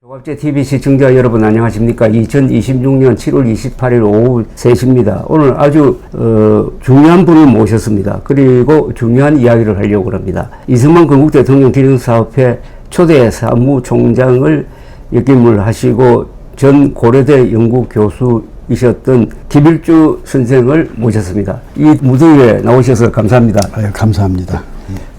조갑제 TV 시청자 여러분 안녕하십니까? 2026년 7월 28일 오후 3시입니다. 오늘 아주 중요한 분을 모셨습니다. 그리고 중요한 이야기를 하려고 합니다. 이승만 건국 대통령 기념사업회 초대 사무총장을 역임을 하시고 전 고려대 연구교수이셨던 김일주 선생을 모셨습니다. 이 무더위에 나오셔서 감사합니다. 감사합니다.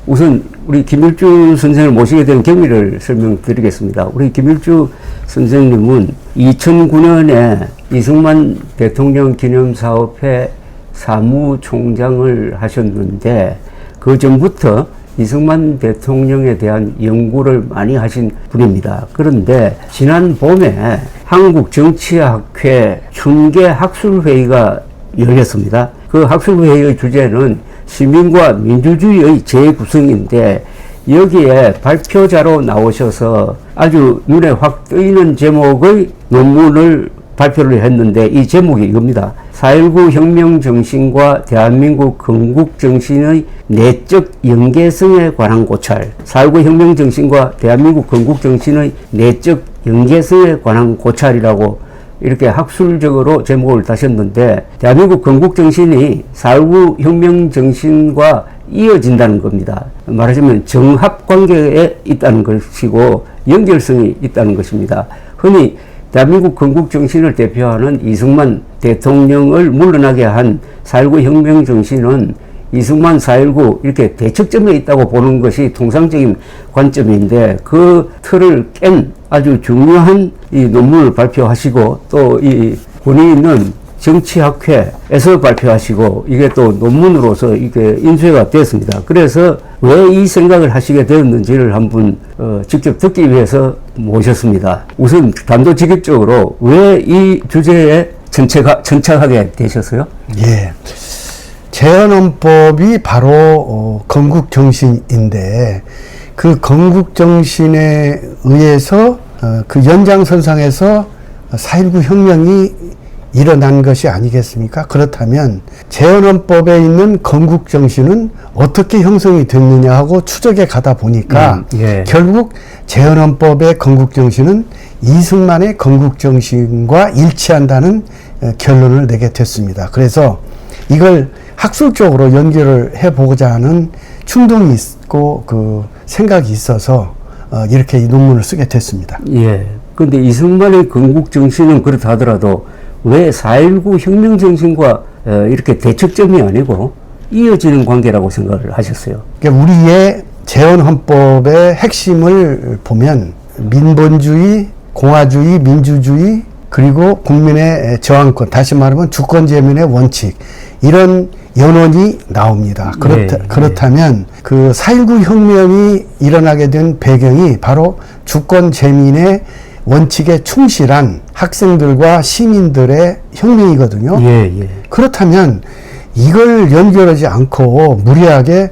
우선 우리 김일주 선생을 모시게 된 경위를 설명드리겠습니다. 우리 김일주 선생님은 2009년에 이승만 대통령 기념사업회 사무총장을 하셨는데 그 전부터 이승만 대통령에 대한 연구를 많이 하신 분입니다. 그런데 지난 봄에 한국정치학회 춘계 학술회의가 열렸습니다. 그 학술회의의 주제는 시민과 민주주의의 재구성인데 여기에 발표자로 나오셔서 아주 눈에 확 뜨이는 제목의 논문을 발표를 했는데 이 제목이 이겁니다. 4.19 혁명 정신과 대한민국 건국 정신의 내적 연계성에 관한 고찰. 4.19 혁명 정신과 대한민국 건국 정신의 내적 연계성에 관한 고찰이라고 이렇게 학술적으로 제목을 다셨는데 대한민국 건국 정신이 4.19 혁명 정신과 이어진다는 겁니다. 말하자면 정합 관계에 있다는 것이고 연결성이 있다는 것입니다. 흔히 대한민국 건국 정신을 대표하는 이승만 대통령을 물러나게 한 4.19 혁명 정신은 이승만 4.19 이렇게 대척점에 있다고 보는 것이 통상적인 관점인데 그 틀을 깬 아주 중요한 이 논문을 발표하시고 또 이 권위 있는 정치학회에서 발표하시고 이게 또 논문으로서 이게 인쇄가 됐습니다. 그래서 왜 이 생각을 하시게 되었는지를 한번 직접 듣기 위해서 모셨습니다. 우선 단도직입적으로 왜 이 주제에 전착하게 되셨어요? 예. 재헌헌법이 바로 건국정신인데 그 건국정신에 의해서 그 연장선상에서 4.19 혁명이 일어난 것이 아니겠습니까? 그렇다면 재헌헌법에 있는 건국정신은 어떻게 형성이 됐느냐 하고 추적해 가다 보니까 결국 재헌헌법의 건국정신은 이승만의 건국정신과 일치한다는 결론을 내게 됐습니다. 그래서 이걸 학술적으로 연결을 해보고자 하는 충동이 있고 그 생각이 있어서 이렇게 이 논문을 쓰게 됐습니다. 예. 그런데 이승만의 건국 정신은 그렇다 하더라도 왜 4.19 혁명 정신과 이렇게 대척점이 아니고 이어지는 관계라고 생각을 하셨어요? 그러니까 우리의 재헌헌법의 핵심을 보면 민본주의, 공화주의, 민주주의 그리고 국민의 저항권, 다시 말하면 주권재민의 원칙 이런 연원이 나옵니다. 그렇다면 그 4.19 혁명이 일어나게 된 배경이 바로 주권재민의 원칙에 충실한 학생들과 시민들의 혁명이거든요. 그렇다면 이걸 연결하지 않고 무리하게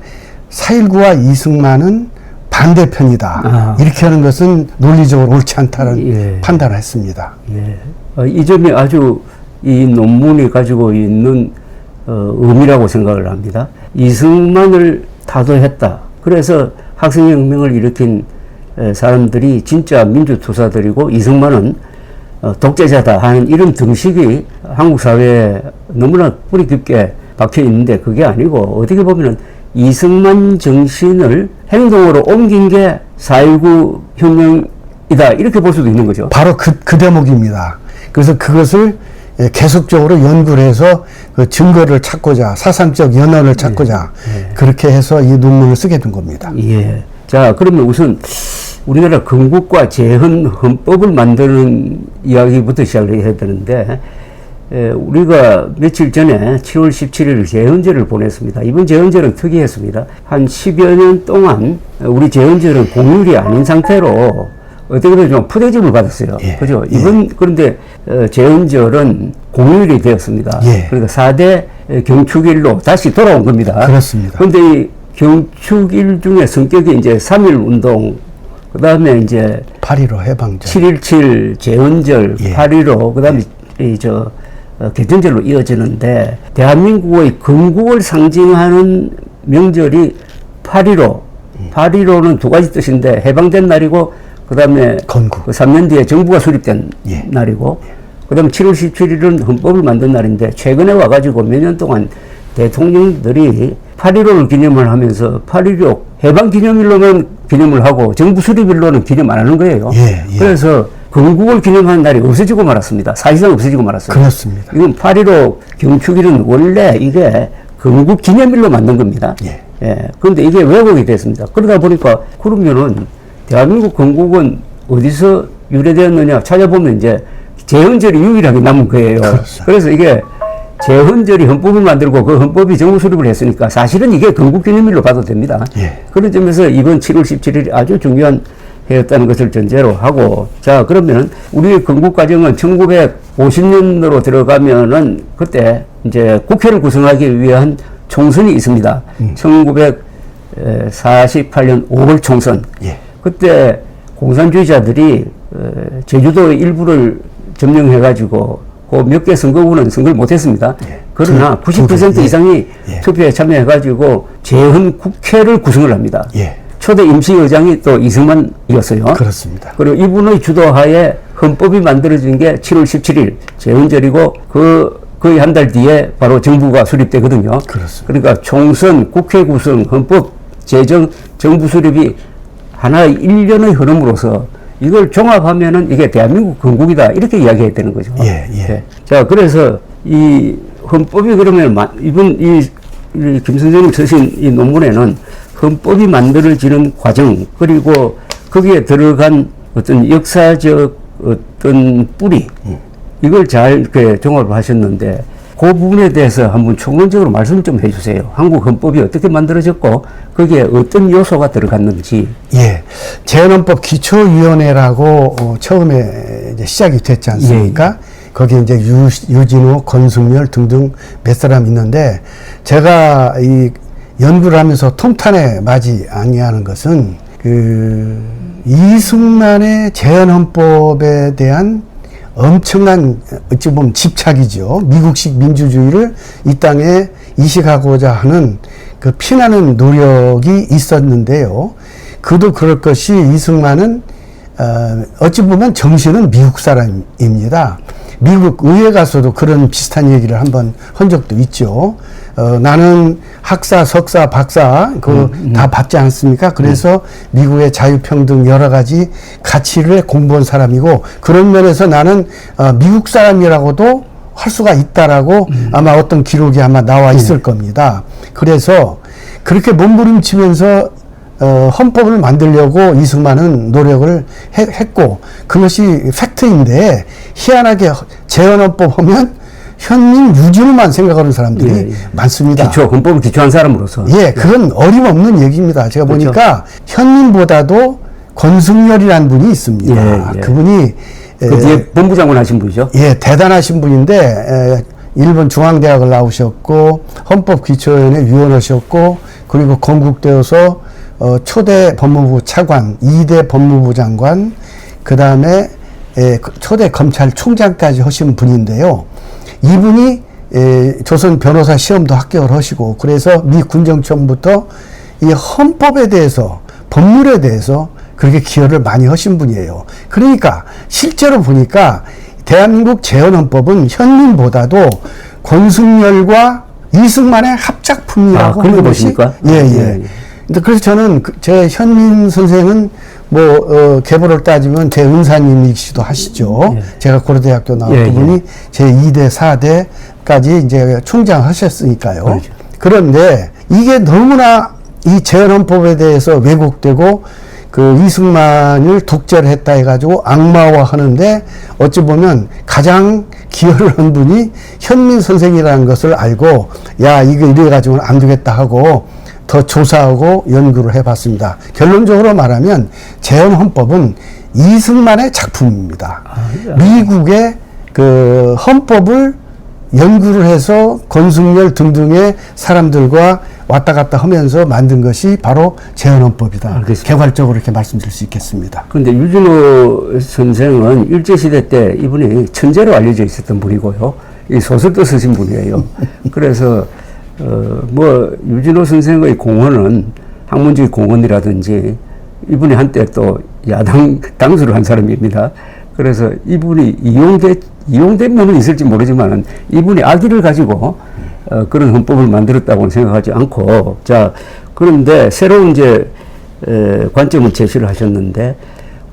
4.19와 이승만은 반대편이다. 이렇게 하는 것은 논리적으로 옳지 않다는 판단을 했습니다. 이 점이 아주 이 논문이 가지고 있는 의미라고 생각을 합니다. 이승만을 타도했다. 그래서 학생혁명을 일으킨 사람들이 진짜 민주투사들이고 이승만은 독재자다 하는 이런 등식이 한국 사회에 너무나 뿌리 깊게 박혀 있는데 그게 아니고 어떻게 보면은 이승만 정신을 행동으로 옮긴 게 4.19 혁명이다 이렇게 볼 수도 있는 거죠. 바로 그 대목입니다. 그래서 그것을 계속적으로 연구를 해서 그 증거를 찾고자 사상적 연원을 찾고자 그렇게 해서 이 논문을 쓰게 된 겁니다. 자, 그러면 우선 우리나라 건국과 재헌헌법을 만드는 이야기부터 시작을 해야 되는데 우리가 며칠 전에 7월 17일 재헌절을 보냈습니다. 이번 재헌절은 특이했습니다. 한 10여 년 동안 우리 재헌절은 공휴일이 아닌 상태로 어떻게 보면 좀 푸대접을 받았어요. 그죠? 이번, 그런데, 재헌절은 공휴일이 되었습니다. 그러니까 4대 경축일로 다시 돌아온 겁니다. 그렇습니다. 그런데 이 경축일 중에 성격이 이제 3.1 운동, 그 다음에 이제 8.15 해방절, 7.17 재헌절, 8.15, 그 다음에 개천절로 이어지는데, 대한민국의 건국을 상징하는 명절이 8.15. 8.15는 두 가지 뜻인데, 해방된 날이고, 그다음에 건국. 그 3년 뒤에 정부가 수립된 예. 날이고, 그다음에 7월 17일은 헌법을 만든 날인데, 최근에 와가지고 몇 년 동안 대통령들이 8.15를 기념을 하면서 8.16 해방 기념일로만 기념을 하고 정부 수립일로는 기념 안 하는 거예요. 예. 그래서 건국을 기념하는 날이 없어지고 말았습니다. 사실상 없어지고 말았어요. 그렇습니다. 이건 8.15 경축일은 원래 이게 건국 기념일로 만든 겁니다. 예. 그런데 이게 왜곡이 됐습니다. 그러다 보니까 그러면은 대한민국 건국은 어디서 유래되었느냐 찾아보면 이제 제헌절이 유일하게 남은 거예요. 그렇습니다. 그래서 이게 제헌절이 헌법을 만들고 그 헌법이 정부 수립을 했으니까 사실은 이게 건국기념일로 봐도 됩니다. 예. 그런 점에서 이번 7월 17일이 아주 중요한 해였다는 것을 전제로 하고, 자, 그러면 우리 건국 과정은 1950년으로 들어가면은 그때 이제 국회를 구성하기 위한 총선이 있습니다. 1948년 5월 총선. 예. 그때 공산주의자들이 제주도의 일부를 점령해가지고 그 몇 개 선거구는 선거를 못했습니다. 예. 그러나 90% 이상이 예. 투표에 참여해가지고 재헌 국회를 구성을 합니다. 예. 초대 임시의장이 또 이승만이었어요. 그렇습니다. 그리고 이분의 주도하에 헌법이 만들어진 게 7월 17일 재헌절이고 거의 한 달 뒤에 바로 정부가 수립되거든요. 그렇습니다. 그러니까 총선, 국회 구성, 헌법 제정, 정부 수립이 하나의 일련의 흐름으로서 이걸 종합하면은 이게 대한민국 건국이다 이렇게 이야기해야 되는 거죠. 예, 예. 자, 그래서 이 헌법이 그러면 이번 이 김 선생님 쓰신 이 논문에는 헌법이 만들어지는 과정, 그리고 거기에 들어간 어떤 역사적 어떤 뿌리, 이걸 잘 이렇게 종합을 하셨는데, 그 부분에 대해서 한번 총론적으로 말씀을 좀 해주세요. 한국 헌법이 어떻게 만들어졌고, 거기에 어떤 요소가 들어갔는지. 예. 재헌헌법 기초위원회라고 처음에 이제 시작이 됐지 않습니까? 거기 이제 유진호, 권승열 등등 몇 사람 있는데, 제가 이 연구를 하면서 통탄에 맞이 아니하는 것은 이승만의 재헌헌법에 대한 엄청난 어찌 보면 집착이죠. 미국식 민주주의를 이 땅에 이식하고자 하는 그 피나는 노력이 있었는데요. 그도 그럴 것이 이승만은 어찌 보면 정신은 미국 사람입니다. 미국 의회 가서도 그런 비슷한 얘기를 한번 한 적도 있죠. 나는 학사, 석사, 박사 다 받지 않습니까? 그래서 미국의 자유평등 여러 가지 가치를 공부한 사람이고, 그런 면에서 나는 미국 사람이라고도 할 수가 있다라고 아마 어떤 기록이 아마 나와 있을 겁니다. 그래서 그렇게 몸부림치면서 헌법을 만들려고 이승만은 노력을 했고, 그것이 팩트인데, 희한하게 재헌헌법 하면 현민 유지로만 생각하는 사람들이 많습니다. 헌법을 기초한 사람으로서. 예, 그건 어림없는 얘기입니다. 제가 그렇죠. 보니까 현민보다도 권승열이라는 분이 있습니다. 그분이 그 뒤에 본부장관 하신 분이죠? 예, 대단하신 분인데 일본 중앙대학을 나오셨고 헌법기초위원회 위원하셨고, 그리고 건국되어서 초대 법무부 차관, 2대 법무부 장관, 그 다음에 초대 검찰총장까지 하신 분인데요. 이분이 조선 변호사 시험도 합격을 하시고, 그래서 미 군정청부터 이 헌법에 대해서, 법률에 대해서 그렇게 기여를 많이 하신 분이에요. 그러니까 실제로 보니까 대한민국 재헌헌법은 현민보다도 권승열과 이승만의 합작품이라고 그런 거 하는 것이, 보십니까? 예. 그래서 저는 제 현민 선생은 계보를 따지면 제 은사님이시기도 하시죠. 제가 고려대학교 나왔던 분이 제 2대, 4대까지 이제 총장하셨으니까요. 그렇죠. 그런데 이게 너무나 이 재헌헌법에 대해서 왜곡되고, 그 이승만을 독재를 했다 해가지고 악마화하는데, 어찌 보면 가장 기여를 한 분이 현민 선생이라는 것을 알고, 야, 이거 이래가지고는 안 되겠다 하고 더 조사하고 연구를 해봤습니다. 결론적으로 말하면 재헌헌법은 이승만의 작품입니다. 미국의 그 헌법을 연구를 해서 권승열 등등의 사람들과 왔다 갔다 하면서 만든 것이 바로 재헌헌법이다. 알겠습니다. 개괄적으로 이렇게 말씀드릴 수 있겠습니다. 그런데 유진호 선생은 일제시대 때 이분이 천재로 알려져 있었던 분이고요. 이 소설도 쓰신 분이에요. 그래서 유진호 선생의 공헌은 학문적 공헌이라든지, 이분이 한때 또 야당 당수를 한 사람입니다. 그래서 이분이 이용된 면은 있을지 모르지만 이분이 악의를 가지고 그런 헌법을 만들었다고는 생각하지 않고, 자, 그런데 새로운 이제 관점을 제시를 하셨는데,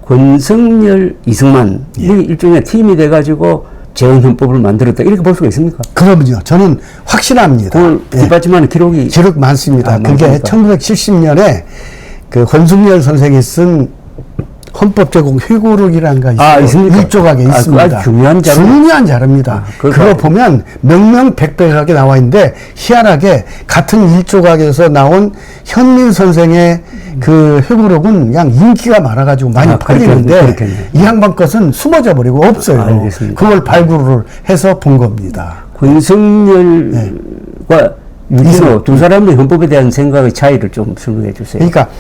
권성열, 이승만 이 일종의 팀이 돼가지고 재헌헌법을 만들었다, 이렇게 볼 수가 있습니까? 그럼요. 저는 확신합니다. 그걸 뒷받침하는 기록이 기록 많습니다. 그게 많습니까? 1970년에 그 권순열 선생이 쓴 헌법 제공 회고록이라는 거 있어요. 있습니까? 일조각에 그거 있습니다. 아주 중요한 자료. 중요한 자료입니다. 그거 그거 보면 명명백백하게 나와 있는데, 희한하게 같은 일조각에서 나온 현민 선생의 그 회고록은 그냥 인기가 많아가지고 많이 팔리는데, 그렇겠네. 이 양반 것은 숨어져 버리고 없어요. 알겠습니다. 그걸 발굴을 해서 본 겁니다. 권성열과 유진호 두 사람의 헌법에 대한 생각의 차이를 좀 설명해 주세요. 그러니까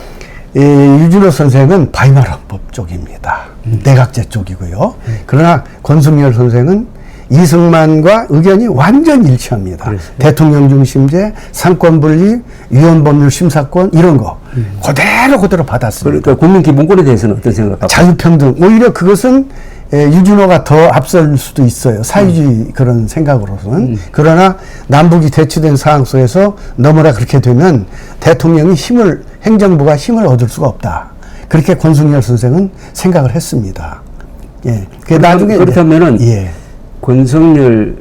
유진호 선생은 바이말 헌법 쪽입니다. 내각제 쪽이고요. 그러나 권순열 선생은 이승만과 의견이 완전 일치합니다. 그랬어요. 대통령 중심제, 상권 분리, 위헌법률 심사권 이런 거 그대로 받았습니다. 그러니까 국민기본권에 대해서는 어떤 생각하세요? 자유평등, 오히려 그것은 유진호가 더 앞설 수도 있어요. 사회주의 그런 생각으로서는. 그러나 남북이 대치된 상황 속에서 너무나 그렇게 되면 대통령이 행정부가 힘을 얻을 수가 없다. 그렇게 권순열 선생은 생각을 했습니다. 예. 나중에 그렇다면은 예. 권성열,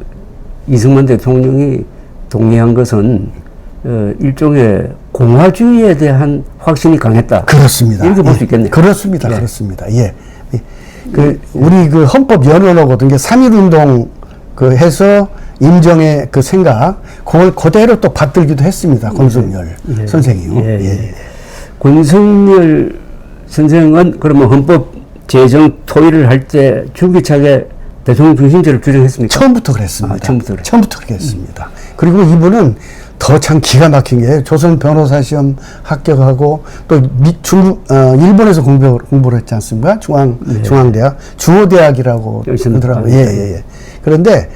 이승만 대통령이 동의한 것은 일종의 공화주의에 대한 확신이 강했다. 그렇습니다. 이렇게 볼 수 있겠네요. 그렇습니다. 네. 그렇습니다. 예. 우리 그 헌법 연원하거든 게 3.1운동 해서 임정의 그 생각, 그걸 그대로 또 받들기도 했습니다. 권순열 선생이요. 예. 권성열 선생은 그러면 헌법 제정 토의를 할 때 줄기차게 대통령 중심제를 주장했습니까? 처음부터 그랬습니다. 처음부터 그렇게 했습니다. 그리고 이분은 더 참 기가 막힌 게 조선 변호사 시험 합격하고 또 일본에서 공부를 했지 않습니까? 중앙대학, 주호대학이라고 그러더라고요. 예. 그런데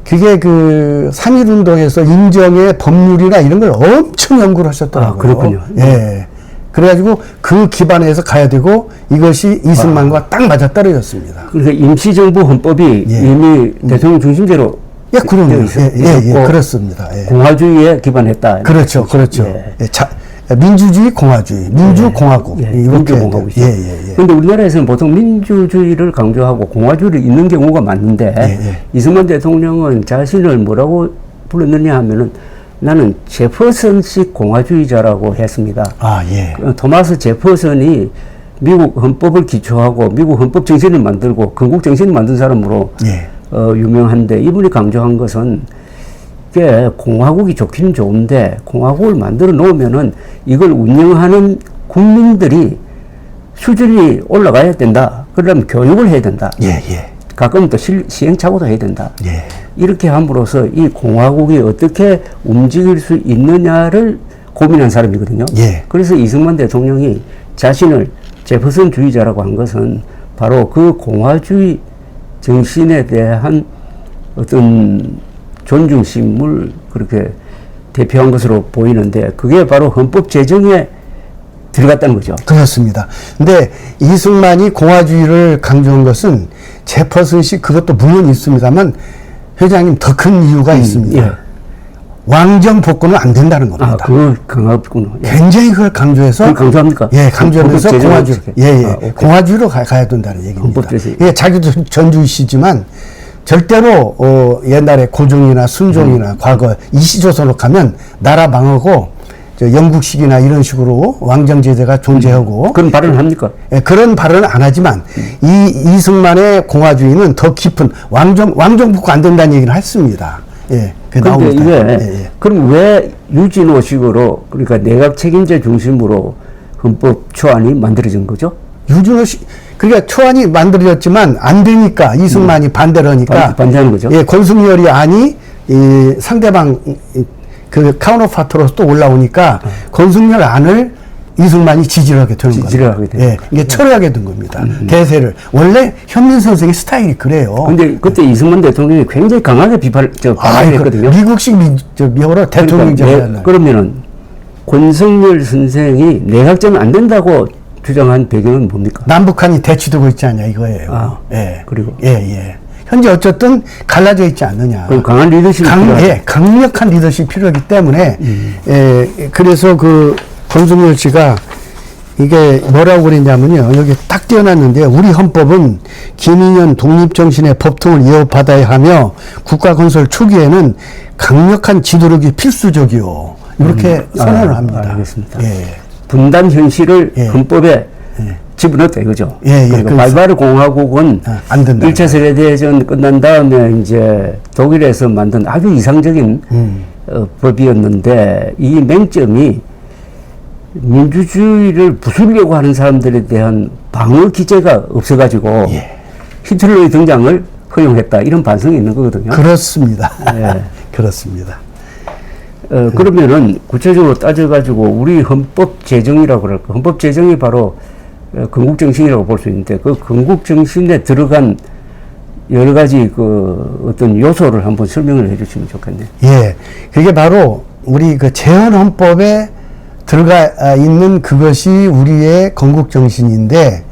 그게 그 3.1운동에서 임정의 법률이나 이런 걸 엄청 연구를 하셨더라고요. 그렇군요. 예. 그래가지고 그 기반에서 가야 되고 이것이 이승만과 딱 맞아 떨어졌습니다. 그래서 임시정부 헌법이 이미 대통령 중심제로 그럼요. 그렇습니다. 예. 공화주의에 기반했다. 그렇죠. 민주주의, 공화주의, 민주공화국. 민주공화국이죠. 그런데 우리나라에서는 보통 민주주의를 강조하고 공화주의를 잇는 경우가 많은데 이승만 대통령은 자신을 뭐라고 불렀느냐 하면은 나는 제퍼슨식 공화주의자라고 했습니다. 토마스 제퍼슨이 미국 헌법을 기초하고 미국 헌법 정신을 만들고 건국 정신을 만든 사람으로 유명한데, 이분이 강조한 것은 이게 공화국이 좋기는 좋은데 공화국을 만들어 놓으면은 이걸 운영하는 국민들이 수준이 올라가야 된다. 그러려면 교육을 해야 된다. 가끔은 또 시행착오도 해야 된다. 이렇게 함으로써 이 공화국이 어떻게 움직일 수 있느냐를 고민한 사람이거든요. 그래서 이승만 대통령이 자신을 제퍼슨주의자라고 한 것은 바로 그 공화주의 정신에 대한 어떤 존중심을 그렇게 대표한 것으로 보이는데, 그게 바로 헌법 제정에 들어갔다는 거죠. 그렇습니다. 근데 이승만이 공화주의를 강조한 것은 제퍼슨식 그것도 물론 있습니다만 회장님 더 큰 이유가 있습니다. 왕정 복권은 안 된다는 겁니다. 그거 강하군요. 굉장히 그걸 강조해서. 그걸 강조합니까? 강조하면서 공화주의로 가야 된다는 얘기입니다. 자기도 전주시지만 절대로 옛날에 고종이나 순종이나 과거 이시조선으로 가면 나라 망하고 영국식이나 이런 식으로 왕정제대가 존재하고. 그런 발언을 합니까? 그런 발언은 안 하지만 이승만의 공화주의는 더 깊은 왕정복구 안 된다는 얘기를 했습니다. 그런데 이게 그럼 왜 유진호식으로, 그러니까 내각 책임제 중심으로 헌법 초안이 만들어진 거죠? 유진호식, 그러니까 초안이 만들어졌지만 안 되니까 이승만이 반대를 하니까 반대하는 거죠. 권순열이 아니 상대방 그 카운터파트로 또 올라오니까 권순열 안을 이승만이 지지를 하게 되는 겁니다. 이게 철회하게 된 겁니다. 대세를. 원래 현민 선생의 스타일이 그래요. 근데 그때 이승만 대통령이 굉장히 강하게 비판했거든요. 미국식 미호로 대통령제를. 그러면은 권성열 선생이 내각제는 안 된다고 주장한 배경은 뭡니까? 남북한이 대치되고 있지 않냐 이거예요. 아, 예. 그리고? 예. 현재 어쨌든 갈라져 있지 않느냐. 그럼 강한 리더십이 필요하다. 강력한 리더십이 필요하기 때문에 그래서 그 권순열 씨가 이게 뭐라고 그랬냐면요. 여기 딱 띄어놨는데 우리 헌법은 김인현 독립정신의 법통을 이어받아야 하며 국가 건설 초기에는 강력한 지도력이 필수적이요. 이렇게 선언을 합니다. 알겠습니다. 예. 분단 현실을 예. 헌법에 집어넣었다 이거죠. 예, 그러니까 그렇습니다. 발바르 공화국은 안 된다. 1차 세계대전 끝난 다음에 이제 독일에서 만든 아주 이상적인 법이었는데 이 맹점이 민주주의를 부수려고 하는 사람들에 대한 방어 기제가 없어가지고 예. 히틀러의 등장을 허용했다 이런 반성이 있는 거거든요. 그렇습니다. 예. 그렇습니다. 그러면은 구체적으로 따져가지고 우리 헌법 제정이라고 그럴까. 헌법 제정이 바로 건국 정신이라고 볼 수 있는데 그 건국 정신에 들어간 여러 가지 그 어떤 요소를 한번 설명을 해주시면 좋겠네요. 예. 그게 바로 우리 그 재헌 헌법에 들어가 있는 그것이 우리의 건국 정신인데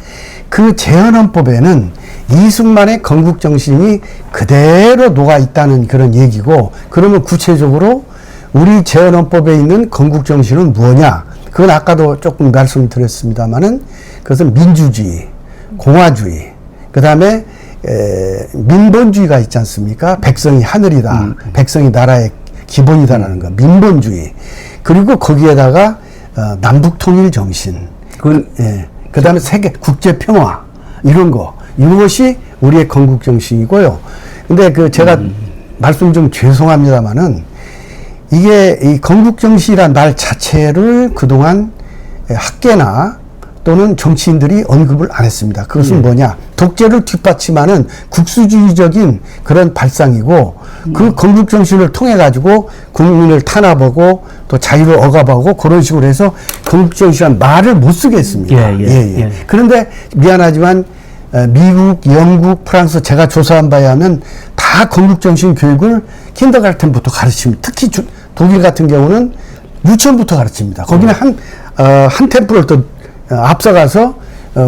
그 재헌 헌법에는 이승만의 건국 정신이 그대로 녹아 있다는 그런 얘기고 그러면 구체적으로 우리 재헌 헌법에 있는 건국 정신은 뭐냐? 그건 아까도 조금 말씀드렸습니다만은 그것은 민주주의, 공화주의, 그 다음에 민본주의가 있지 않습니까? 백성이 하늘이다, 백성이 나라의 기본이다라는 거, 민본주의. 그리고 거기에다가 남북통일 정신, 그 다음에 세계 국제 평화 이런 거, 이것이 우리의 건국 정신이고요. 근데 그 제가 말씀 좀 죄송합니다만은 이게 이 건국 정신이란 말 자체를 그동안 학계나 또는 정치인들이 언급을 안 했습니다. 그것은 뭐냐? 독재를 뒷받침하는 국수주의적인 그런 발상이고 그 건국 정신을 통해 가지고 국민을 탄압하고 또 자유를 억압하고 그런 식으로 해서 건국 정신이란 말을 못 쓰게 했습니다. 예. 그런데 미안하지만 미국, 영국, 프랑스 제가 조사한 바에 하면 다 건국 정신 교육을 킨더가르텐부터 가르칩니다. 특히 독일 같은 경우는 유치원부터 가르칩니다. 거기는 한 템포를 또 앞서가서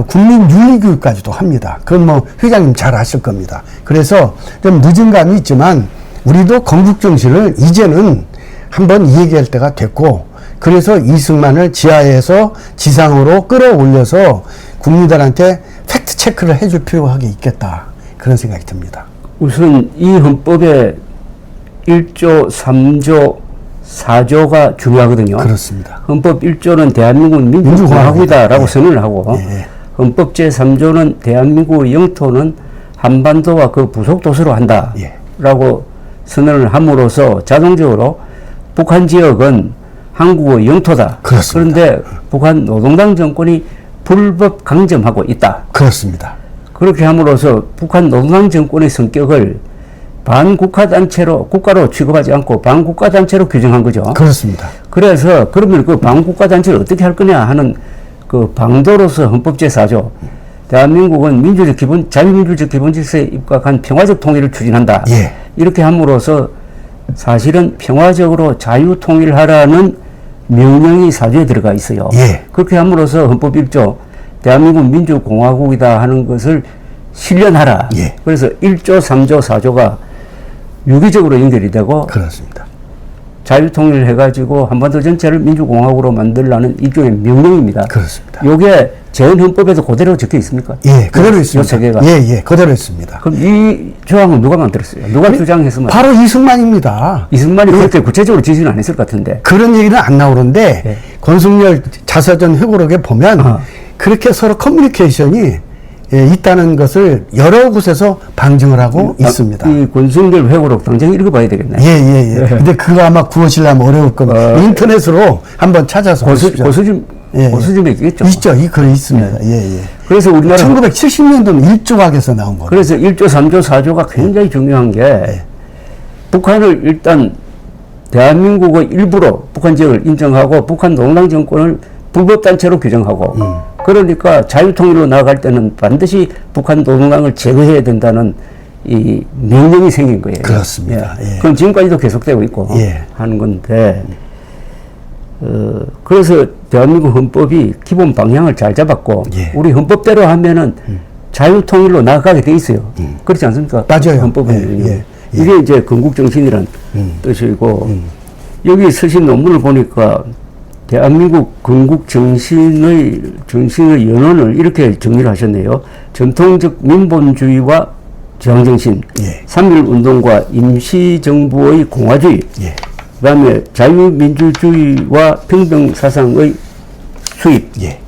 국민 윤리 교육까지도 합니다. 그건 뭐 회장님 잘 아실 겁니다. 그래서 좀 늦은 감이 있지만 우리도 건국 정신을 이제는 한번 얘기할 때가 됐고 그래서 이승만을 지하에서 지상으로 끌어올려서 국민들한테 팩트 체크를 해줄 필요가 있겠다. 그런 생각이 듭니다. 우선 이 헌법의 1조, 3조, 4조가 중요하거든요. 그렇습니다. 헌법 1조는 대한민국은 민주공화국이다라고 선언을 하고 헌법 제3조는 대한민국의 영토는 한반도와 그 부속 도서로 한다라고 선언을 함으로써 자동적으로 북한 지역은 한국의 영토다. 그렇습니다. 그런데 북한 노동당 정권이 불법 강점하고 있다. 그렇습니다. 그렇게 함으로써 북한 노동당 정권의 성격을 반국가단체로 국가로 취급하지 않고 반국가단체로 규정한 거죠. 그렇습니다. 그래서 그러면 그 반국가단체를 어떻게 할 거냐 하는 그 방도로서 헌법 제4조 대한민국은 민주적 기본 자유민주적 기본질서에 입각한 평화적 통일을 추진한다. 이렇게 함으로써 사실은 평화적으로 자유통일하라는 명령이 4조에 들어가 있어요. 그렇게 함으로써 헌법 1조 대한민국 민주공화국이다 하는 것을 실현하라. 그래서 1조, 3조, 4조가 유기적으로 연결이 되고 그렇습니다. 자유통일을 해가지고 한반도 전체를 민주공화국으로 만들라는 일종의 명령입니다. 그렇습니다. 요게 재헌헌법에도 그대로 적혀 있습니까? 그대로 있습니다. 요 세 개가. 그대로 있습니다. 그럼 이 조항은 누가 만들었어요? 누가 주장했으면? 바로 이승만입니다. 이승만이 그렇게 구체적으로 지시는 안 했을 것 같은데. 그런 얘기는 안 나오는데 권순열 자서전 회고록에 보면 그렇게 서로 커뮤니케이션이 있다는 것을 여러 곳에서 방증을 하고 있습니다. 이 권순열 회고록 당장 읽어봐야 되겠네. 근데 그거 아마 구하시려면 어려울 겁니다. 인터넷으로 한번 찾아서 고수집에 있겠죠. 있죠. 이 글이 있습니다. 그래서 우리나라 1970년도는 1조각에서 나온 겁니다. 그래서 1조, 3조, 4조가 굉장히 중요한 게 북한을 일단 대한민국의 일부로 북한 지역을 인정하고 북한 노동당 정권을 불법단체로 규정하고 그러니까 자유통일로 나아갈 때는 반드시 북한 노동당을 제거해야 된다는 이 명령이 생긴 거예요. 그렇습니다. 그럼 지금까지도 계속되고 있고 하는 건데 그래서 대한민국 헌법이 기본 방향을 잘 잡았고, 예. 우리 헌법대로 하면은 자유통일로 나아가게 돼 있어요. 그렇지 않습니까? 맞아요. 헌법은. 예, 예, 예. 이게 이제 건국정신이란 뜻이고, 여기 쓰신 논문을 보니까 대한민국 건국정신의 연원을 이렇게 정리를 하셨네요. 전통적 민본주의와 저항정신, 예. 3.1운동과 임시정부의 공화주의, 예. 그 다음에 자유민주주의와 평등사상의 수입. 예.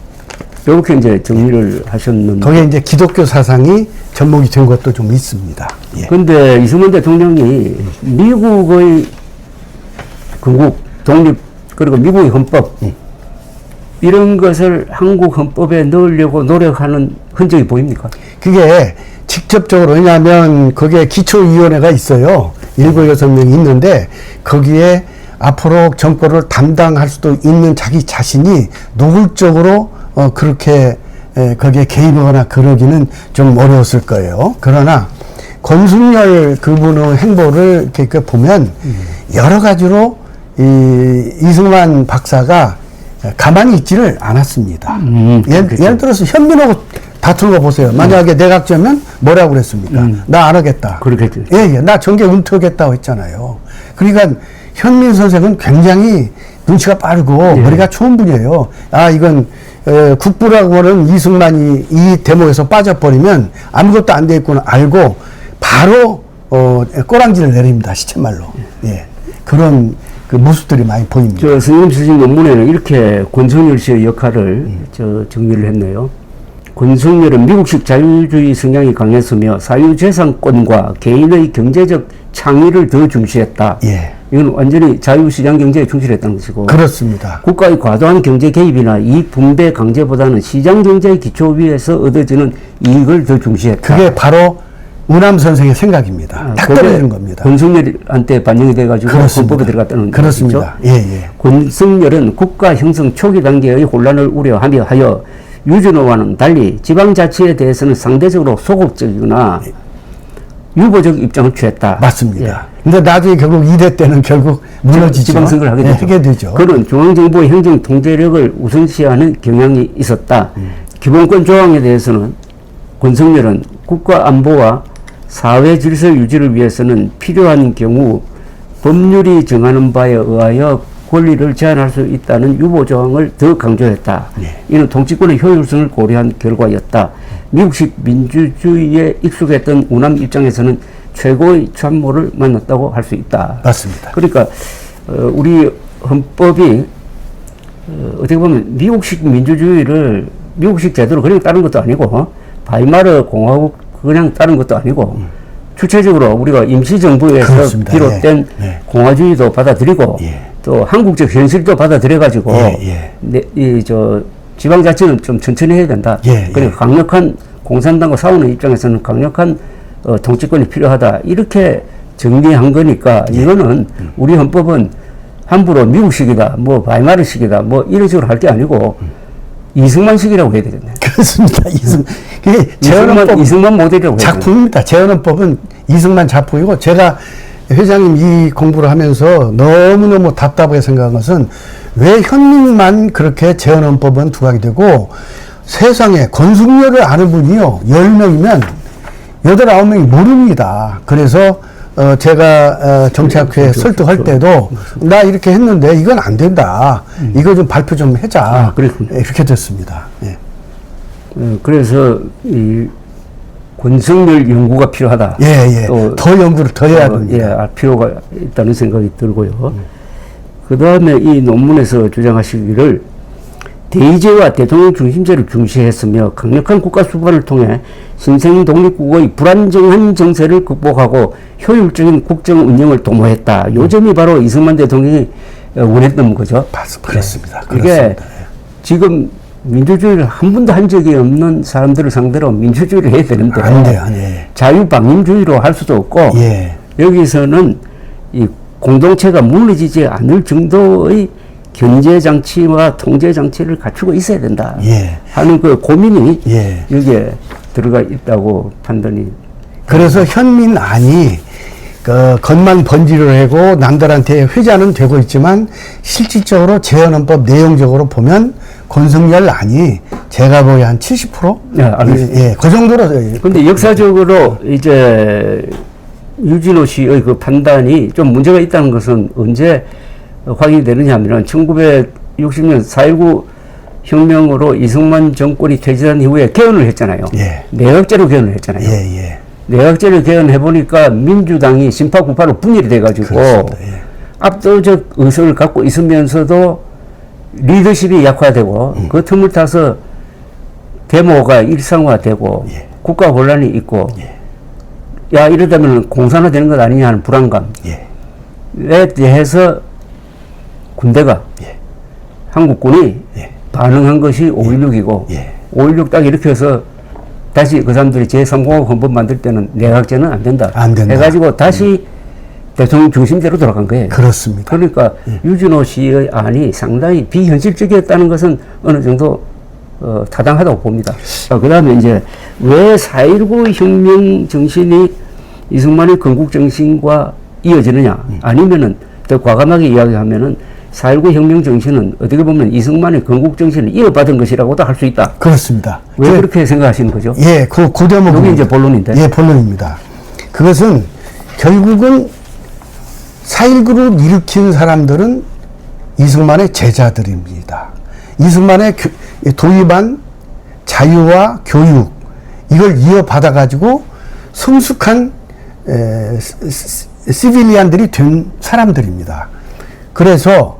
이렇게 이제 정리를 하셨는데. 거기에 이제 기독교 사상이 접목이 된 것도 좀 있습니다. 예. 근데 이승만 대통령이 미국의 건국, 독립, 그리고 미국의 헌법, 이런 것을 한국 헌법에 넣으려고 노력하는 흔적이 보입니까? 그게 직접적으로, 왜냐하면 거기에 기초위원회가 있어요. 7, 6명이 있는데 거기에 앞으로 정권을 담당할 수도 있는 자기 자신이 노골적으로 그렇게 거기에 개입하거나 그러기는 좀 어려웠을 거예요. 그러나 권순열 그분의 행보를 이렇게 보면 여러 가지로 이승만 박사가 가만히 있지를 않았습니다. 예를 들어서 현민하고 다투는 거 보세요. 만약에 내각제면 뭐라고 그랬습니까? 나 안 하겠다. 그렇겠죠. 예. 나 정계 은퇴하겠다고 했잖아요. 그러니까 현민 선생은 굉장히 눈치가 빠르고 머리가 좋은 분이에요. 아, 이건 국부라고 하는 이승만이 이 대목에서 빠져버리면 아무것도 안 돼 있구나 알고 바로 꼬랑지를 내립니다. 시쳇말로. 예. 그런 그 모습들이 많이 보입니다. 저 선생님 쓰신 논문에는 이렇게 권성열 씨의 역할을 정리를 했네요. 권성열은 미국식 자유주의 성향이 강했으며 사유재산권과 개인의 경제적 창의를 더 중시했다. 예. 이건 완전히 자유시장 경제에 충실했다는 것이고. 그렇습니다. 국가의 과도한 경제 개입이나 이익 분배 강제보다는 시장 경제의 기초 위에서 얻어지는 이익을 더 중시했다. 그게 바로 우남 선생의 생각입니다. 딱 떨어지는 겁니다. 권성열한테 반영이 돼가지고 그렇습니다. 헌법에 들어갔다는 그렇습니다. 거죠. 예. 권성열은 국가 형성 초기 단계의 혼란을 우려하며 하여 유준호와는 달리 지방자치에 대해서는 상대적으로 소극적이거나 유보적 입장을 취했다. 맞습니다. 근데 나중에 결국 2대 때는 결국 무너지죠. 지방선거를 하게 되죠. 하게 되죠. 그는 중앙정부의 행정 통제력을 우선시하는 경향이 있었다. 기본권 조항에 대해서는 권성열은 국가 안보와 사회 질서 유지를 위해서는 필요한 경우 법률이 정하는 바에 의하여 권리를 제한할 수 있다는 유보 조항을 더 강조했다. 이는 통치권의 효율성을 고려한 결과였다. 미국식 민주주의에 익숙했던 우남 입장에서는 최고의 참모를 만났다고 할 수 있다. 맞습니다. 그러니까 우리 헌법이 어떻게 보면 미국식 민주주의를 미국식 제도를 그냥 따른 것도 아니고 바이마르 공화국 그냥 따른 것도 아니고 주체적으로 우리가 임시정부에서 그렇습니다. 비롯된 예. 공화주의도 받아들이고 또 한국적 현실도 받아들여가지고 지방자치는 좀 천천히 해야 된다. 그러니까 강력한 공산당과 싸우는 입장에서는 강력한 통치권이 필요하다. 이렇게 정리한 거니까 이거는 우리 헌법은 함부로 미국식이다, 뭐 바이마르식이다, 뭐 이런 식으로 할 게 아니고 이승만식이라고 해야 되겠네. 그렇습니다. 이승만 모델이라고 해야 작품입니다. 재헌헌법은 이승만 작품이고 제가 회장님 이 공부를 하면서 너무너무 답답하게 생각한 것은 왜 현민만 그렇게 재헌헌법은 두각이 되고 세상에 권순열을 아는 분이요 10명이면 8, 9명이 모릅니다. 그래서 제가 정치학회 설득할 때도 나 이렇게 했는데 이건 안 된다. 이거 좀 발표 좀 하자. 이렇게 됐습니다. 예. 그래서 이 권성열 연구가 필요하다. 더 연구를 더 해야 됩니다. 할 필요가 있다는 생각이 들고요. 그 다음에 이 논문에서 주장하시기를 대의제와 대통령 중심제를 중시했으며 강력한 국가 수반을 통해 신생 독립국의 불안정한 정세를 극복하고 효율적인 국정 운영을 도모했다. 요 점이 바로 이승만 대통령이 원했던 거죠. 그렇습니다. 이게 지금 민주주의를 한 번도 한 적이 없는 사람들을 상대로 민주주의를 해야 되는데 안 돼요. 자유방임주의로 할 수도 없고 여기서는 이 공동체가 무너지지 않을 정도의 견제장치와 통제장치를 갖추고 있어야 된다 하는 그 고민이 여기에 들어가 있다고 판단이 그래서 현민안이 겉만 번지를 하고 남들한테 회자는 되고 있지만 실질적으로 재헌헌법 내용적으로 보면 권석열란이 제가 보기에 한 70%? 네, 알겠습니다. 예, 그 정도로. 근데 역사적으로 이제 유진호 씨의 그 판단이 좀 문제가 있다는 것은 언제 확인이 되느냐 하면은 1960년 4.19 혁명으로 이승만 정권이 퇴진한 이후에 개헌을 했잖아요. 예. 내각제로 개헌을 했잖아요. 예, 예. 내각제를 개헌해보니까 민주당이 심파구파로 분열이 돼가지고 그렇습니다. 예. 압도적 의석을 갖고 있으면서도 리더십이 약화되고 그 틈을 타서 데모가 일상화되고 예. 국가 혼란이 있고 예. 야 이러다면 공산화되는 것 아니냐 하는 불안감에 예. 대해서 군대가 예. 한국군이 예. 반응한 것이 5.16이고 예. 5.16 딱 이렇게 해서 다시 그 사람들이 제3공화국 헌법 만들 때는 내각제는 안 된다. 안 된다. 해가지고 다시 대통령 중심대로 돌아간 거예요. 그렇습니다. 그러니까 유진호 씨의 안이 상당히 비현실적이었다는 것은 어느 정도 타당하다고 봅니다. 그 다음에 이제 왜 4.19 혁명 정신이 이승만의 건국 정신과 이어지느냐 아니면은 더 과감하게 이야기하면은 4.19 혁명 정신은 어떻게 보면 이승만의 건국 정신을 이어받은 것이라고도 할 수 있다. 그렇습니다. 왜 그렇게 생각하시는 거죠? 예, 그 대목은. 여기 이제 본론인데. 예, 본론입니다. 그것은 결국은 4.19를 일으킨 사람들은 이승만의 제자들입니다. 이승만의 도입한 자유와 교육, 이걸 이어받아가지고 성숙한 시빌리안들이 된 사람들입니다. 그래서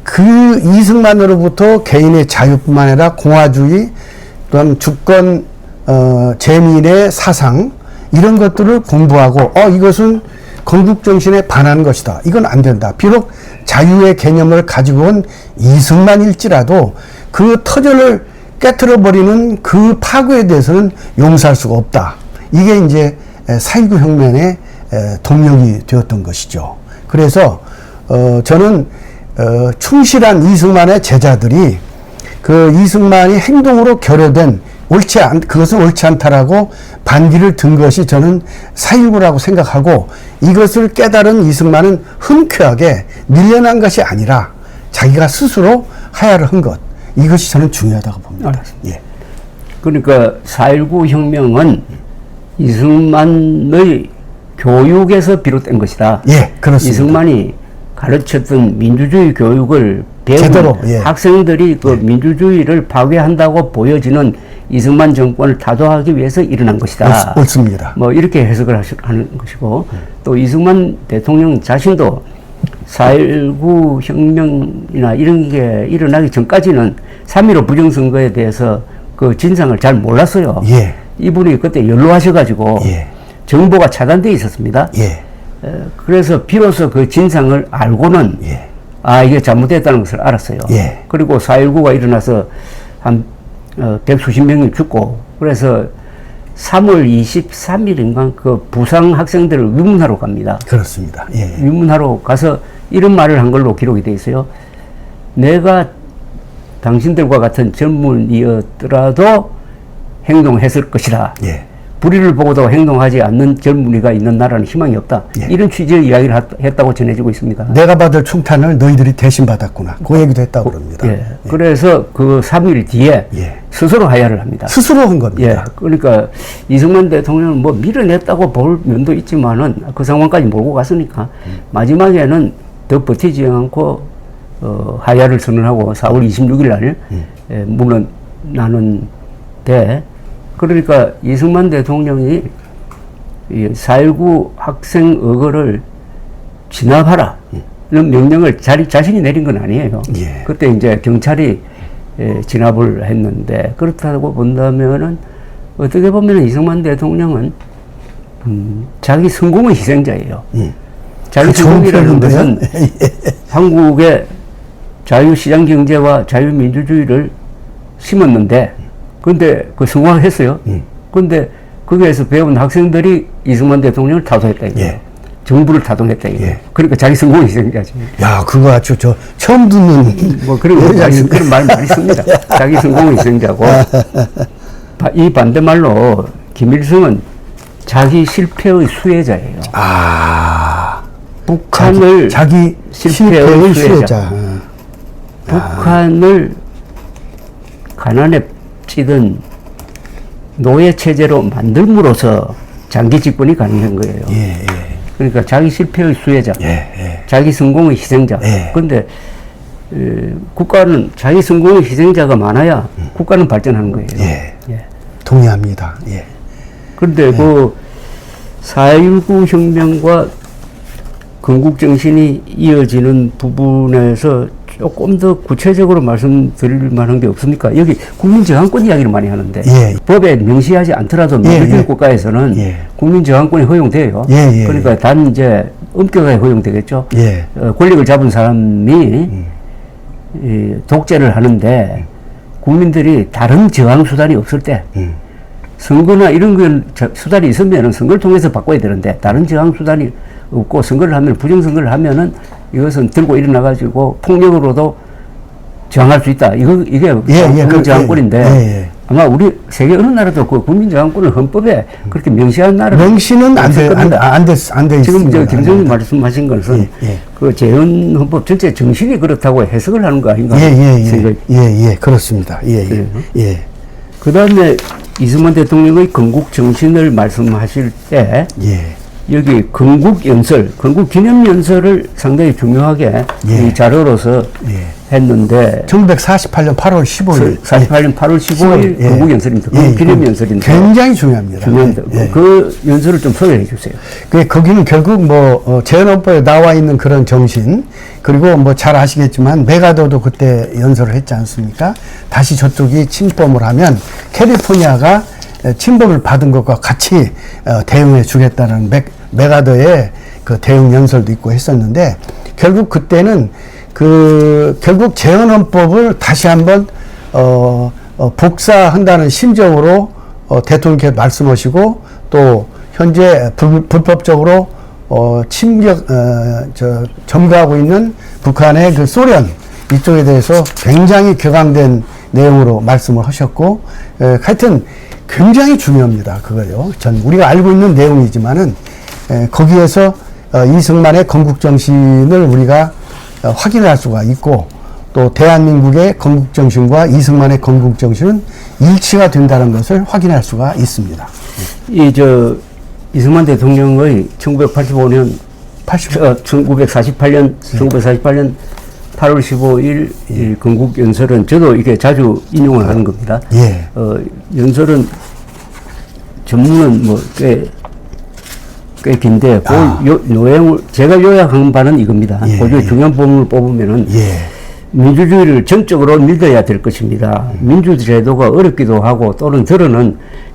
그 이승만으로부터 개인의 자유뿐만 아니라 공화주의 또한 주권 재민의 사상 이런 것들을 공부하고 이것은 건국정신에 반하는 것이다. 이건 안 된다. 비록 자유의 개념을 가지고 온 이승만일지라도 그 터전을 깨트려버리는 그 파괴에 대해서는 용서할 수가 없다. 이게 이제 4.19 혁명의 동력이 되었던 것이죠. 그래서 저는 충실한 이승만의 제자들이 그 이승만이 행동으로 결여된 그것은 옳지 않다라고 반기를 든 것이 저는 4.19라고 생각하고 이것을 깨달은 이승만은 흔쾌하게 밀려난 것이 아니라 자기가 스스로 하야를 한 것. 이것이 저는 중요하다고 봅니다. 예. 그러니까 4.19 혁명은 이승만의 교육에서 비롯된 것이다. 예, 그렇습니다. 이승만이 가르쳤던 민주주의 교육을 배운 제대로, 예. 학생들이 그 민주주의를 파괴한다고 보여지는 이승만 정권을 타도하기 위해서 일어난 것이다. 옳습니다. 뭐 이렇게 해석을 하는 것이고 또 이승만 대통령 자신도 4.19 혁명이나 이런 게 일어나기 전까지는 3.15 부정선거에 대해서 그 진상을 잘 몰랐어요. 예. 이분이 그때 연로하셔가지고 예. 정보가 차단되어 있었습니다. 예. 그래서 비로소 그 진상을 알고는 예. 이게 잘못됐다는 것을 알았어요. 예. 그리고 4.19가 일어나서 한 백수십 명이 죽고 그래서 3월 23일인가 그 부상 학생들을 위문하러 갑니다. 그렇습니다. 예. 위문하러 가서 이런 말을 한 걸로 기록이 되어 있어요. 내가 당신들과 같은 젊은이였더라도 행동했을 것이다. 예. 불의를 보고도 행동하지 않는 젊은이가 있는 나라는 희망이 없다. 예. 이런 취지의 이야기를 했다고 전해지고 있습니다. 내가 받을 총탄을 너희들이 대신 받았구나. 그 얘기도 했다고 그럽니다. 예. 그래서 그 3일 뒤에 예. 스스로 하야를 합니다. 스스로 한 예. 겁니다. 그러니까 이승만 대통령은 뭐 밀어냈다고 볼 면도 있지만은 그 상황까지 몰고 갔으니까 마지막에는 더 버티지 않고 하야를 선언하고 4월 26일 날 물러나는데 그러니까 이승만 대통령이 4.19 학생 의거를 진압하라 이런 명령을 자신이 내린 건 아니에요. 예. 그때 이제 경찰이 진압을 했는데 그렇다고 본다면은 어떻게 보면 이승만 대통령은 자기 성공의 희생자예요. 자기 성공이라는 것은 한국의 자유시장 경제와 자유민주주의를 심었는데 근데 그 성공했어요. 근데 거기에서 배운 학생들이 이승만 대통령을 타도했다 이거예요. 예. 정부를 타도했다 이거예요. 예. 그러니까 자기 성공의 희생자지. 야, 그거 아주 저 처음 듣는 뭐 그런 말 많이 씁니다. 자기 성공의 희생자고 이 반대말로 김일성은 자기 실패의 수혜자예요. 아, 북한을 자기 실패의 수혜자. 북한을 가난에 찌든 노예 체제로 만들므로써 장기 집권이 가능한 거예요. 예, 예. 그러니까 자기 실패의 수혜자, 예, 예. 자기 성공의 희생자. 예. 그런데 국가는 자기 성공의 희생자가 많아야 국가는 발전하는 거예요. 예. 예. 동의합니다. 예. 그런데 그 4.19 혁명과 건국정신이 이어지는 부분에서 조금 더 구체적으로 말씀드릴 만한 게 없습니까? 여기 국민저항권 이야기를 많이 하는데 예. 법에 명시하지 않더라도 민주주의 국가에서는 예. 국민저항권이 허용돼요. 예, 예, 그러니까 단 이제 엄격하게 허용되겠죠. 예. 권력을 잡은 사람이 이 독재를 하는데 국민들이 다른 저항 수단이 없을 때 선거나 이런 건 수단이 있으면 선거를 통해서 바꿔야 되는데 다른 저항 수단이 없고 선거를 하면 부정선거를 하면은 이것은 들고 일어나가지고 폭력으로도 저항할 수 있다. 이게 국민저항권인데 예. 아마 우리 세계 어느 나라도 그 국민저항권을 헌법에 그렇게 명시한 나라는 명시는 안 돼 있습니다. 지금 저 김정님 말씀하신 것은 예. 그 재헌 헌법 전체 정신이 그렇다고 해석을 하는 거 아닌가? 예, 그렇습니다. 예. 그 다음에 이승만 대통령의 건국 정신을 말씀하실 때 예. 여기 건국연설, 건국기념연설을 상당히 중요하게 이 자료로서 했는데 1948년 8월 15일 48년 8월 15일 건국연설입니다. 건국기념연설인데 굉장히 중요합니다. 중요한데 그 연설을 좀 소개해 주세요. 거기는 결국 뭐 재헌헌법에 나와 있는 그런 정신, 그리고 뭐 잘 아시겠지만 메가더도 그때 연설을 했지 않습니까? 다시 저쪽이 침범을 하면 캘리포니아가 침범을 받은 것과 같이 대응해 주겠다는 메가더의 그 대응 연설도 있고 했었는데, 결국 그때는 결국 재헌헌법을 다시 한번 복사한다는 심정으로 대통령께서 말씀하시고, 또 현재 불법적으로 점거하고 있는 북한의 그 소련 이쪽에 대해서 굉장히 격앙된 내용으로 말씀을 하셨고, 하여튼 굉장히 중요합니다. 그거요. 우리가 알고 있는 내용이지만은 거기에서 이승만의 건국정신을 우리가 확인할 수가 있고, 또 대한민국의 건국정신과 이승만의 건국정신은 일치가 된다는 것을 확인할 수가 있습니다. 이승만 대통령의 1988년 8월 15일 건국 연설은 저도 이게 자주 인용을 하는 겁니다. 예. 연설은 전문은 뭐 꽤 긴데 내용을 제가 요약한 바는 이겁니다. 그 중요한 부분을 뽑으면은 민주주의를 정적으로 믿어야 될 것입니다. 민주제도가 어렵기도 하고 또는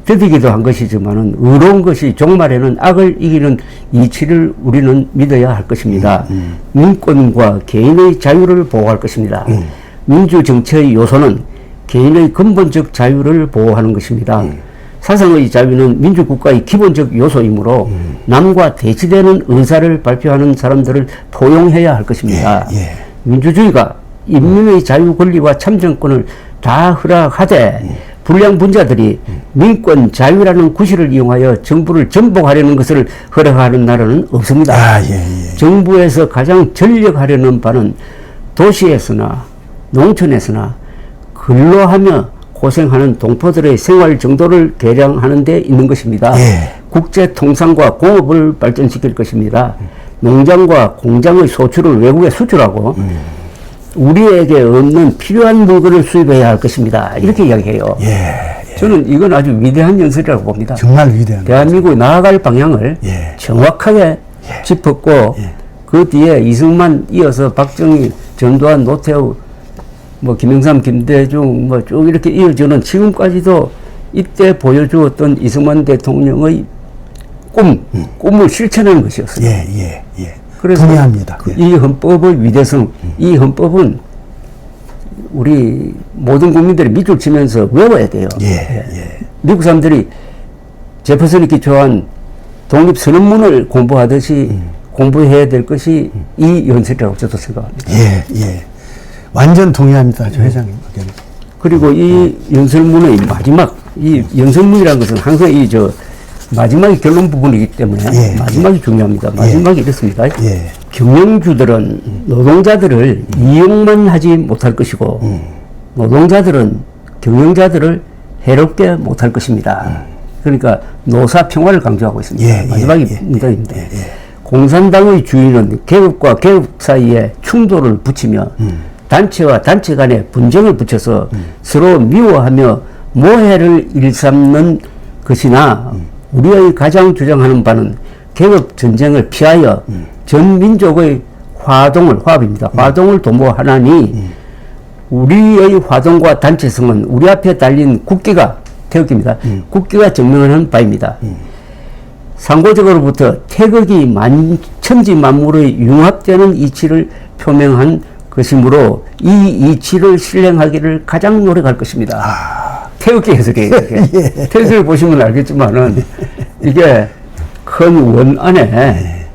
더디기도 한 것이지만은 의로운 것이 종말에는 악을 이기는 이치를 우리는 믿어야 할 것입니다. 민권과 개인의 자유를 보호할 것입니다. 민주정치의 요소는 개인의 근본적 자유를 보호하는 것입니다. 사상의 자유는 민주국가의 기본적 요소이므로 남과 대치되는 의사를 발표하는 사람들을 포용해야 할 것입니다. 민주주의가 인민의 자유 권리와 참정권을 다 허락하되 불량 분자들이 민권 자유라는 구실을 이용하여 정부를 전복하려는 것을 허락하는 나라는 없습니다. 정부에서 가장 전력하려는 바는 도시에서나 농촌에서나 근로하며 고생하는 동포들의 생활 정도를 개량하는 데 있는 것입니다. 국제 통상과 공업을 발전시킬 것입니다. 농장과 공장의 소출을 외국에 수출하고 우리에게 없는 필요한 물건을 수입해야 할 것입니다. 이렇게 이야기해요. 저는 이건 아주 위대한 연설이라고 봅니다. 정말 위대한. 대한민국이 나아갈 방향을 정확하게 짚었고 그 뒤에 이승만 이어서 박정희, 전두환, 노태우, 뭐 김영삼, 김대중 뭐 쭉 이렇게 이어지는 지금까지도 이때 보여주었던 이승만 대통령의 꿈을 실천하는 것이었어요. 그래서 동의합니다. 이 헌법의 위대성, 이 헌법은 우리 모든 국민들이 밑줄 치면서 외워야 돼요. 미국 사람들이 제퍼슨이 기초한 독립선언문을 공부하듯이 공부해야 될 것이 이 연설이라고 저도 생각합니다. 완전 동의합니다, 조 회장님. 그리고 이 연설문의 마지막, 이 연설문이라는 것은 항상 마지막이 결론 부분이기 때문에 예, 마지막이 중요합니다. 마지막이 이렇습니다. 예. 경영주들은 노동자들을 이용만 하지 못할 것이고 노동자들은 경영자들을 해롭게 못할 것입니다. 그러니까 노사 평화를 강조하고 있습니다. 예, 마지막이 예, 문장입니다. 공산당의 주인은 계급과 계급 사이에 충돌을 붙이며 단체와 단체 간에 분쟁을 붙여서 서로 미워하며 모해를 일삼는 것이나 우리의 가장 주장하는 바는 계급 전쟁을 피하여 전 민족의 화합입니다. 화동을 도모하나니 우리의 화동과 단체성은 우리 앞에 달린 국기가 태극기입니다. 국기가 증명하는 바입니다. 상고적으로부터 태극이 천지만물의 융합되는 이치를 표명한 것이므로 이 이치를 실행하기를 가장 노력할 것입니다. 태극기 해석이에요. 예. 태극기를 보시면 알겠지만은 이게 큰 원 안에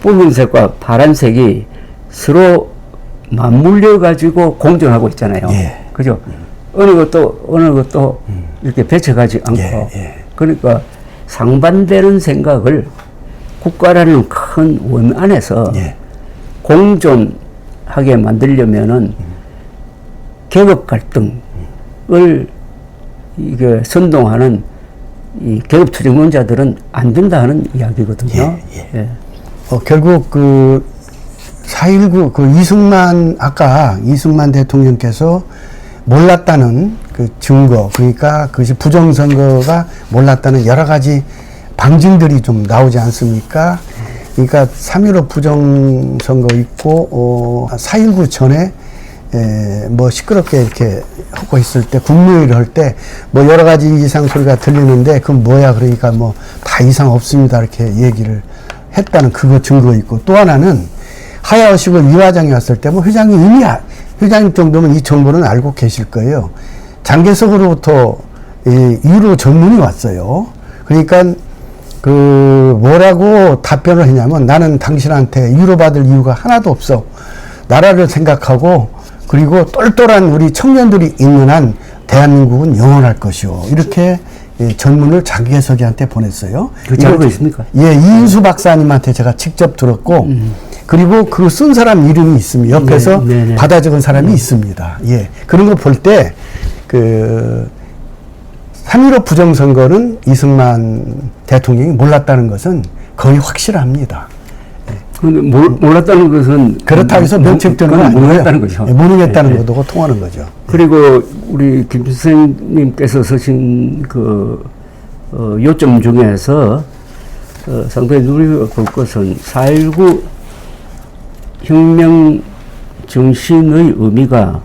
붉은색과 파란색이 서로 맞물려 가지고 공존하고 있잖아요. 예. 그죠? 어느 것도 이렇게 배척하지 않고 그러니까 상반되는 생각을 국가라는 큰 원 안에서 공존하게 만들려면은 계급 갈등을 이게 선동하는 이 계급 투쟁론자들은 안 된다는 이야기거든요. 예. 결국 그 4.19 그 아까 이승만 대통령께서 몰랐다는 그 증거, 그러니까 그것이 부정선거가 몰랐다는 여러 가지 방증들이 좀 나오지 않습니까? 그러니까 3.15 부정선거 있고, 4.19 전에, 뭐 시끄럽게 이렇게 하고 있을 때, 국무회의를 할 때, 뭐 여러 가지 이상 소리가 들리는데, 그건 뭐야? 그러니까 뭐 다 이상 없습니다. 이렇게 얘기를 했다는 그거 증거 있고, 또 하나는 하야오식을 위화장이 왔을 때, 뭐 회장님 정도면 이 정보는 알고 계실 거예요. 장개석으로부터 유로 전문이 왔어요. 그러니까 그 뭐라고 답변을 했냐면 나는 당신한테 유로 받을 이유가 하나도 없어. 나라를 생각하고 그리고 똘똘한 우리 청년들이 있는 한 대한민국은 영원할 것이요. 이렇게 전문을 장개석이한테 보냈어요. 그 자료가 있습니까? 예, 이인수 박사님한테 제가 직접 들었고 그리고 그 쓴 사람 이름이 있습니다. 옆에서 받아 적은 사람이 있습니다. 예. 그런 거 볼 때, 3.15 부정선거는 이승만 대통령이 몰랐다는 것은 거의 확실합니다. 그런데 몰랐다는 것은 그렇다고 해서 면책되는 건 아니고요. 모르겠다는 거죠. 예, 모르겠다는 것하고 통하는 거죠. 그리고 우리 김 선생님께서 쓰신 그 요점 중에서 상당히 눈여겨볼 것은 4.19 혁명 정신의 의미가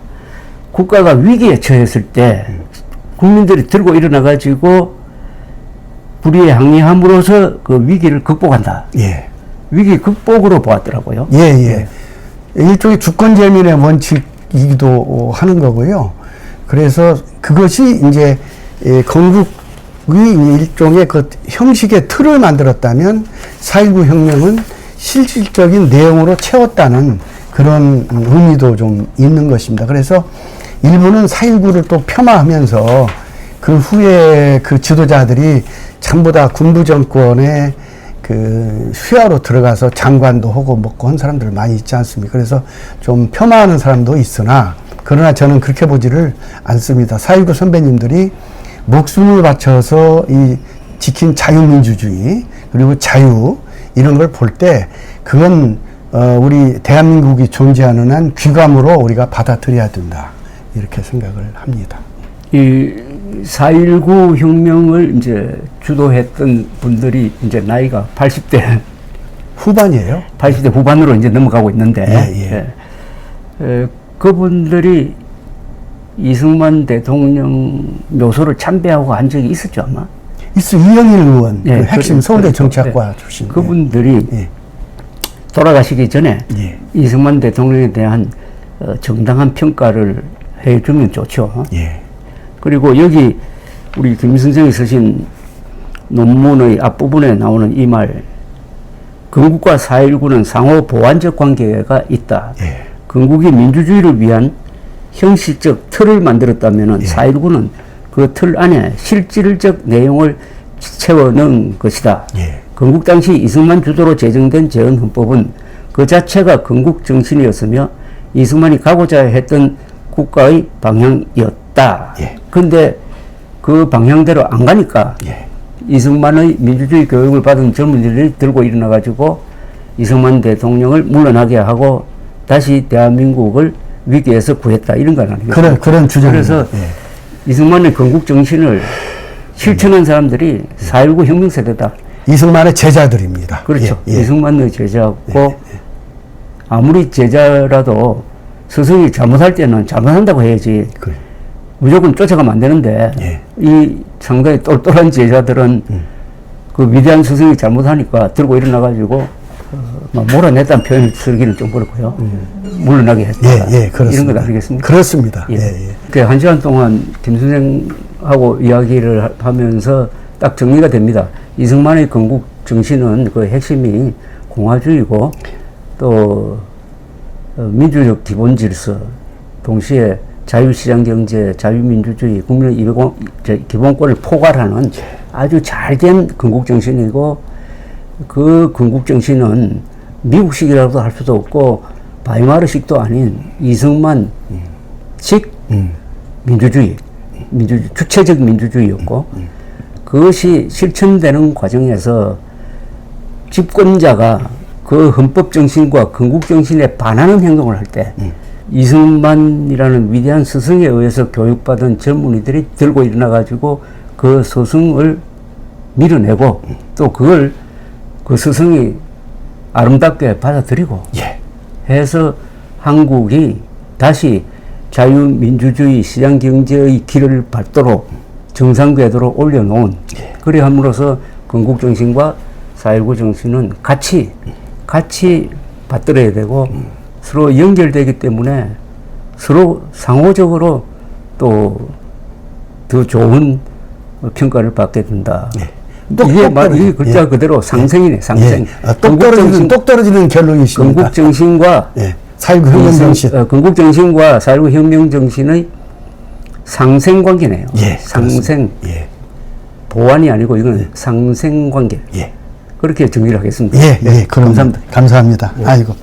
국가가 위기에 처했을 때 국민들이 들고 일어나 가지고 불의에 항의함으로써 그 위기를 극복한다. 예. 위기 극복으로 보았더라고요. 예. 일종의 주권재민의 원칙이기도 하는 거고요. 그래서 그것이 이제 건국이 일종의 그 형식의 틀을 만들었다면 4.19 혁명은 실질적인 내용으로 채웠다는 그런 의미도 좀 있는 것입니다. 그래서 일부는 4.19를 또 폄하하면서 그 후에 그 지도자들이 전부 다 군부 정권의 그 휘하로 들어가서 장관도 하고 먹고 한 사람들 많이 있지 않습니까? 그래서 좀 폄하하는 사람도 있으나 그러나 저는 그렇게 보지를 않습니다. 4.19 선배님들이 목숨을 바쳐서 이 지킨 자유민주주의 그리고 자유 이런 걸 볼 때 그건 우리 대한민국이 존재하는 한 귀감으로 우리가 받아들여야 된다 이렇게 생각을 합니다. 이 4.19 혁명을 이제 주도했던 분들이 이제 나이가 80대 후반이에요. 80대 후반으로 이제 넘어가고 있는데 그분들이 이승만 대통령 묘소를 참배하고 한 적이 있었죠 아마. 이영일 의원 그 핵심 서울대 정치학과 출신 그분들이 돌아가시기 전에 이승만 대통령에 대한 정당한 평가를 해주면 좋죠. 그리고 여기 우리 김 선생이 쓰신 논문의 앞부분에 나오는 이 말, 건국과 4.19는 상호 보완적 관계가 있다. 건국이 민주주의를 위한 형식적 틀을 만들었다면 4.19는 그 틀 안에 실질적 내용을 채워넣은 것이다. 예. 건국 당시 이승만 주도로 제정된 재헌헌법은 그 자체가 건국 정신이었으며 이승만이 가고자 했던 국가의 방향이었다. 예. 근데 그 방향대로 안 가니까 예. 이승만의 민주주의 교육을 받은 젊은이들이 들고 일어나가지고 이승만 대통령을 물러나게 하고 다시 대한민국을 위기에서 구했다. 이런 건 아니겠습니까? 그런 주장입니다. 그래서 예. 이승만의 건국 정신을 실천한 사람들이 4.19 혁명 세대다. 이승만의 제자들입니다. 그렇죠. 예. 예. 이승만의 제자고 아무리 제자라도 스승이 잘못할 때는 잘못한다고 해야지 그래. 무조건 쫓아가면 안 되는데 예. 이 상당히 똘똘한 제자들은 그 위대한 스승이 잘못하니까 들고 일어나가지고 막 몰아냈다는 표현을 쓰기는 좀 그렇고요. 물러나게 했다. 예, 그렇습니다. 이런 것 아니겠습니까? 그렇습니다. 예. 예, 예. 그 1시간 동안 김 선생하고 이야기를 하면서 딱 정리가 됩니다. 이승만의 건국 정신은 그 핵심이 공화주의고 또 민주적 기본 질서, 동시에 자유시장 경제, 자유민주주의, 국민의 기본권을 포괄하는 아주 잘된 건국 정신이고 그 건국 정신은 미국식이라고도 할 수도 없고 바이마르식도 아닌 이승만식 민주주의, 주체적 민주주의였고 그것이 실천되는 과정에서 집권자가 그 헌법 정신과 건국 정신에 반하는 행동을 할 때 이승만이라는 위대한 스승에 의해서 교육받은 젊은이들이 들고 일어나 가지고 그 스승을 밀어내고 또 그걸 그 스승이 아름답게 받아들이고 예. 해서 한국이 다시 자유민주주의 시장경제의 길을 밟도록 정상궤도로 올려놓은 그래 함으로써 건국정신과 4.19 정신은 같이 받들어야 되고 서로 연결되기 때문에 서로 상호적으로 또 더 좋은 평가를 받게 된다. 예. 이 글자 그대로 상생이네, 상생. 예. 똑 떨어지는 결론이십니다. 건국정신과 예. 4.19 혁명정신. 건국정신과 4.19 혁명정신의 상생관계네요. 예, 상생. 예. 보완이 아니고 이건 상생관계. 예. 그렇게 정리를 하겠습니다. 예, 예. 감사합니다. 감사합니다. 아이고.